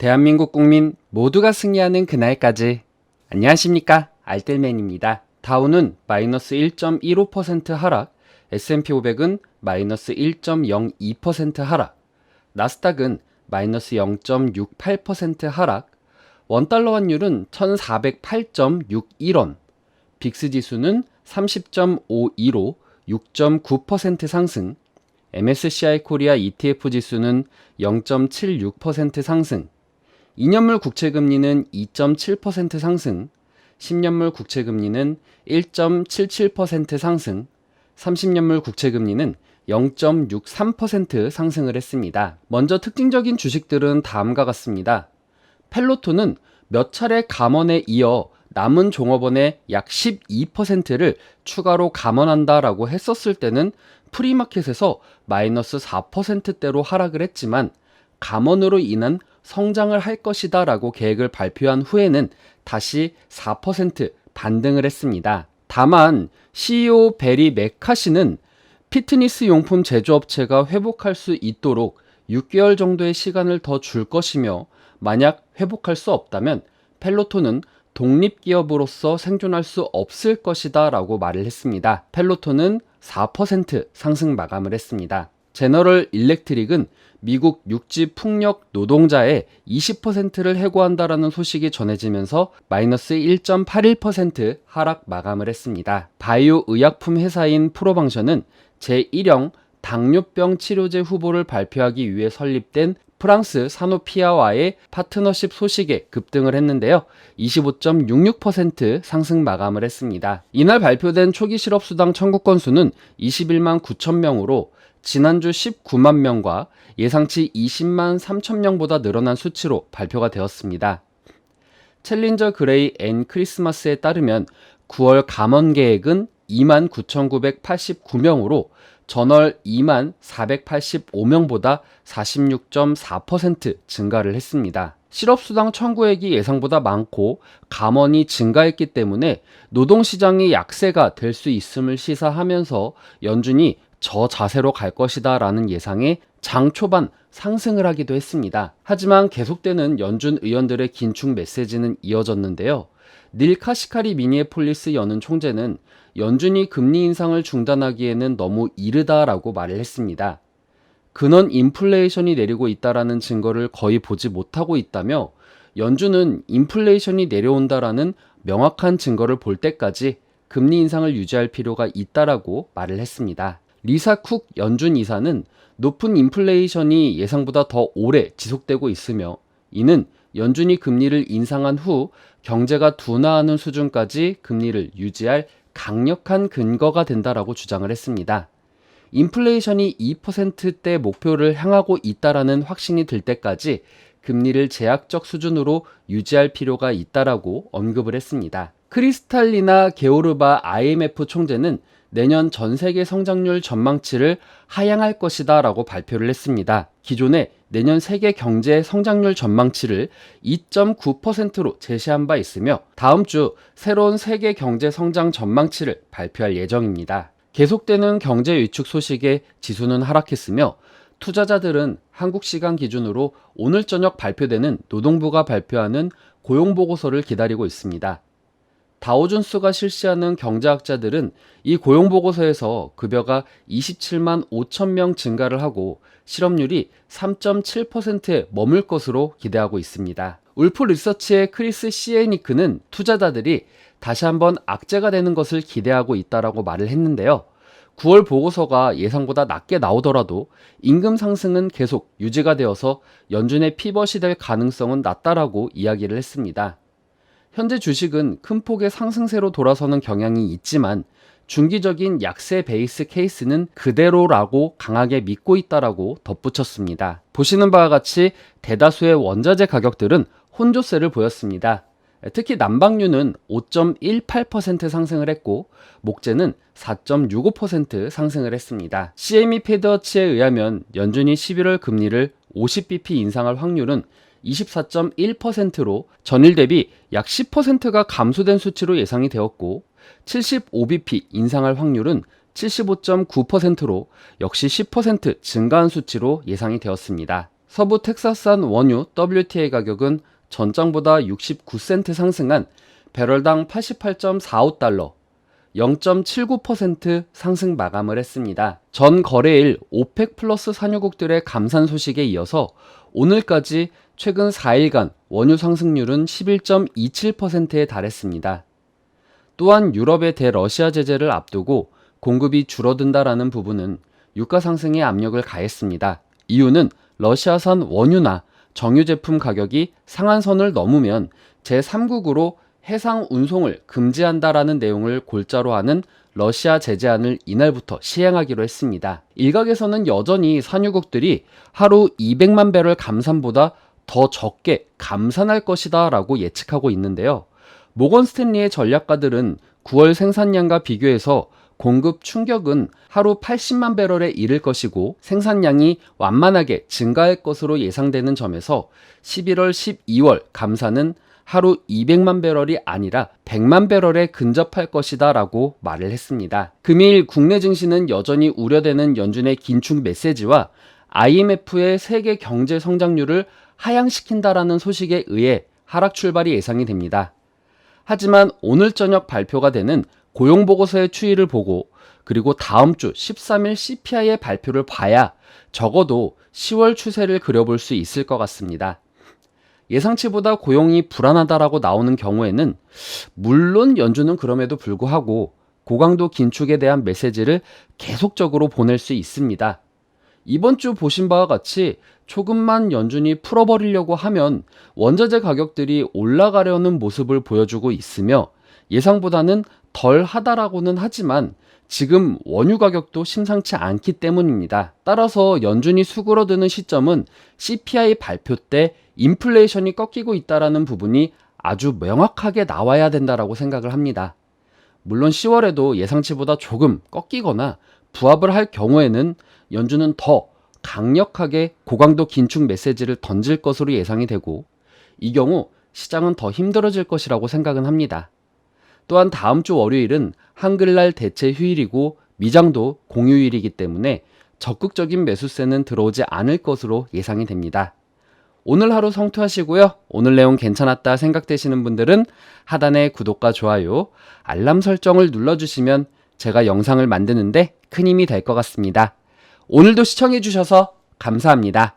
대한민국 국민 모두가 승리하는 그날까지. 안녕하십니까, 알뜰맨입니다. 다우는 마이너스 1.15% 하락, S&P 500은 마이너스 1.02% 하락, 나스닥은 마이너스 0.68% 하락, 원달러 환율은 1408.61원, 빅스 지수는 30.52로 6.9% 상승, MSCI 코리아 ETF 지수는 0.76% 상승, 2년물 국채금리는 2.7% 상승, 10년물 국채금리는 1.77% 상승, 30년물 국채금리는 0.63% 상승을 했습니다. 먼저 특징적인 주식들은 다음과 같습니다. 펠로톤은 몇 차례 감원에 이어 남은 종업원의 약 12%를 추가로 감원한다라고 했었을 때는 프리마켓에서 마이너스 4%대로 하락을 했지만 감원으로 인한 성장을 할 것이다 라고 계획을 발표한 후에는 다시 4% 반등을 했습니다. 다만 CEO 베리 맥카시는 피트니스 용품 제조업체가 회복할 수 있도록 6개월 정도의 시간을 더 줄 것이며, 만약 회복할 수 없다면 펠로톤은 독립기업으로서 생존할 수 없을 것이다 라고 말을 했습니다. 펠로톤은 4% 상승 마감을 했습니다. 제너럴 일렉트릭은 미국 육지 풍력 노동자의 20%를 해고한다라는 소식이 전해지면서 마이너스 1.81% 하락 마감을 했습니다. 바이오 의약품 회사인 프로방션은 제1형 당뇨병 치료제 후보를 발표하기 위해 설립된 프랑스 사노피아와의 파트너십 소식에 급등을 했는데요. 25.66% 상승 마감을 했습니다. 이날 발표된 초기 실업수당 청구 건수는 21만 9천 명으로 지난주 19만 명과 예상치 20만 3천 명보다 늘어난 수치로 발표가 되었습니다. 챌린저 그레이 앤 크리스마스에 따르면 9월 감원 계획은 2만 9,989명으로 전월 2만 485명보다 46.4% 증가를 했습니다. 실업수당 청구액이 예상보다 많고 감원이 증가했기 때문에 노동시장의 약세가 될 수 있음을 시사하면서 연준이 저자세로 갈 것이다 라는 예상에 장 초반 상승을 하기도 했습니다. 하지만 계속되는 연준 의원들의 긴축 메시지는 이어졌는데요. 닐 카시카리 미니애폴리스 연은 총재는 연준이 금리 인상을 중단하기에는 너무 이르다라고 말을 했습니다. 근원 인플레이션이 내리고 있다라는 증거를 거의 보지 못하고 있다며, 연준은 인플레이션이 내려온다라는 명확한 증거를 볼 때까지 금리 인상을 유지할 필요가 있다라고 말을 했습니다. 리사 쿡 연준 이사는 높은 인플레이션이 예상보다 더 오래 지속되고 있으며, 이는 연준이 금리를 인상한 후 경제가 둔화하는 수준까지 금리를 유지할 강력한 근거가 된다라고 주장을 했습니다. 인플레이션이 2%대 목표를 향하고 있다라는 확신이 들 때까지 금리를 제약적 수준으로 유지할 필요가 있다라고 언급을 했습니다. 크리스탈리나 게오르바 IMF 총재는 내년 전 세계 성장률 전망치를 하향할 것이다 라고 발표를 했습니다. 기존에 내년 세계 경제 성장률 전망치를 2.9%로 제시한 바 있으며, 다음 주 새로운 세계 경제 성장 전망치를 발표할 예정입니다. 계속되는 경제 위축 소식에 지수는 하락했으며, 투자자들은 한국 시간 기준으로 오늘 저녁 발표되는 노동부가 발표하는 고용보고서를 기다리고 있습니다. 다우존스가 실시하는 경제학자들은 이 고용보고서에서 급여가 27만 5천 명 증가를 하고 실업률이 3.7%에 머물 것으로 기대하고 있습니다. 울프 리서치의 크리스 시에니크는 투자자들이 다시 한번 악재가 되는 것을 기대하고 있다라고 말을 했는데요. 9월 보고서가 예상보다 낮게 나오더라도 임금 상승은 계속 유지가 되어서 연준의 피벗이 될 가능성은 낮다라고 이야기를 했습니다. 현재 주식은 큰 폭의 상승세로 돌아서는 경향이 있지만 중기적인 약세 베이스 케이스는 그대로라고 강하게 믿고 있다라고 덧붙였습니다. 보시는 바와 같이 대다수의 원자재 가격들은 혼조세를 보였습니다. 특히 난방유는 5.18% 상승을 했고 목재는 4.65% 상승을 했습니다. CME 패드워치에 의하면 연준이 11월 금리를 50bp 인상할 확률은 24.1%로 전일 대비 약 10%가 감소된 수치로 예상이 되었고, 75bp 인상할 확률은 75.9%로 역시 10% 증가한 수치로 예상이 되었습니다. 서부 텍사스산 원유 WTI 가격은 전장보다 69센트 상승한 배럴당 88.45달러, 0.79% 상승 마감을 했습니다. 전 거래일 오펙 플러스 산유국들의 감산 소식에 이어서 오늘까지 최근 4일간 원유 상승률은 11.27%에 달했습니다. 또한 유럽의 대러시아 제재를 앞두고 공급이 줄어든다라는 부분은 유가 상승에 압력을 가했습니다. 이유는 러시아산 원유나 정유 제품 가격이 상한선을 넘으면 제3국으로 해상 운송을 금지한다라는 내용을 골자로 하는 러시아 제재안을 이날부터 시행하기로 했습니다. 일각에서는 여전히 산유국들이 하루 200만 배럴 감산보다 더 적게 감산할 것이다 라고 예측하고 있는데요. 모건 스탠리의 전략가들은 9월 생산량과 비교해서 공급 충격은 하루 80만 배럴에 이를 것이고 생산량이 완만하게 증가할 것으로 예상되는 점에서 11월, 12월 감산은 하루 200만 배럴이 아니라 100만 배럴에 근접할 것이다 라고 말을 했습니다. 금일 국내 증시는 여전히 우려되는 연준의 긴축 메시지와 IMF의 세계 경제 성장률을 하향시킨다라는 소식에 의해 하락 출발이 예상이 됩니다. 하지만 오늘 저녁 발표가 되는 고용보고서의 추이를 보고 그리고 다음 주 13일 CPI의 발표를 봐야 적어도 10월 추세를 그려볼 수 있을 것 같습니다. 예상치보다 고용이 불안하다라고 나오는 경우에는 물론 연준은 그럼에도 불구하고 고강도 긴축에 대한 메시지를 계속적으로 보낼 수 있습니다. 이번 주 보신 바와 같이 조금만 연준이 풀어버리려고 하면 원자재 가격들이 올라가려는 모습을 보여주고 있으며 예상보다는 덜 하다라고는 하지만 지금 원유 가격도 심상치 않기 때문입니다. 따라서 연준이 수그러드는 시점은 CPI 발표 때 인플레이션이 꺾이고 있다라는 부분이 아주 명확하게 나와야 된다라고 생각을 합니다. 물론 10월에도 예상치보다 조금 꺾이거나 부합을 할 경우에는 연준은 더 강력하게 고강도 긴축 메시지를 던질 것으로 예상이 되고 이 경우 시장은 더 힘들어질 것이라고 생각은 합니다. 또한 다음 주 월요일은 한글날 대체 휴일이고 미장도 공휴일이기 때문에 적극적인 매수세는 들어오지 않을 것으로 예상이 됩니다. 오늘 하루 성투하시고요. 오늘 내용 괜찮았다 생각되시는 분들은 하단에 구독과 좋아요, 알람 설정을 눌러주시면 제가 영상을 만드는데 큰 힘이 될 것 같습니다. 오늘도 시청해주셔서 감사합니다.